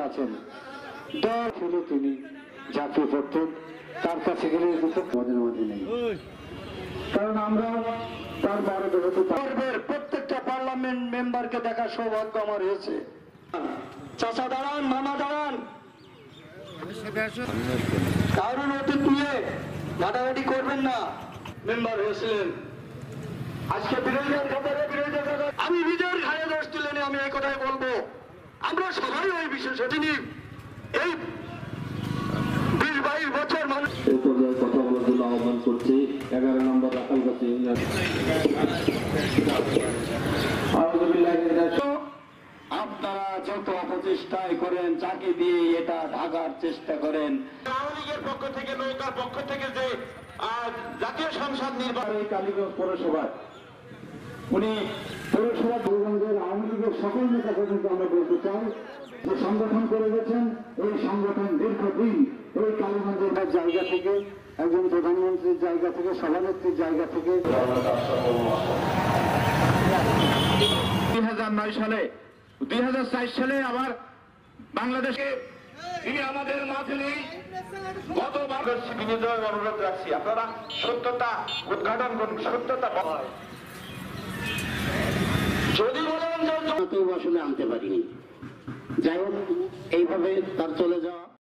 আছেন দল ছিল তিনি ঝাঁপিয়ে পড়তেন, তার কাছে গেলে আমাদের মাঝে নেই, কারণ আমরা তার বড় পর্বের প্রত্যেকটা পার্লামেন্ট মেম্বারকে দেখার সৌভাগ্য আমার হয়েছে। চাচা দাঁড়ান, মামা দাঁড়ান, কারণ অতীত নিয়ে ঘাটাঘাটি করবেন না। মেম্বার হয়েছিলেন, আজকে বিরোধীদের খাতারে বিরোধীদের খাতা আমি নিজের ঘাড়ে দোষ তুলে নিয়ে আমি এই কথাই বলবো, আমরা সবাই ওই বিশেষ অতিথি এই 20-22 বছর মানুষ এই পর্যায়ে কথা বলার জন্য আহ্বান করছি 11 নম্বর রাখালগাছি ইউনিয়ন। আপনারা যত অপচেষ্টায় করেন, যাকে দিয়ে এটা ঢাকার চেষ্টা করেন, আওয়ামী লীগের পক্ষ থেকে নৌকার পক্ষ থেকে যে জাতীয় সংসদ নির্বাচন এই কালীগঞ্জ পৌরসভায় উনি পৌরসভা দুর্গঞ্জের আওয়ামী লীগের সকল নেতা পর্যন্ত আমরা বলতে চাই যে সংগঠন করে গেছেন, এই সংগঠন দীর্ঘদিন এই কালীগঞ্জের জায়গা থেকে, একজন প্রধানমন্ত্রীর জায়গা থেকে, সভানেত্রীর জায়গা থেকে 2009 সালে 2004 সালে আবার বাংলাদেশে তিনি আমাদের মাঝে নেই। গতবার বিনোদন অনুরোধ রাখছি, আপনারা সত্যতা উদ্ঘাটন করুন, সত্যতা যদি বলেন আসলে আনতে পারিনি। যাই হোক, এইভাবে তার চলে যাওয়া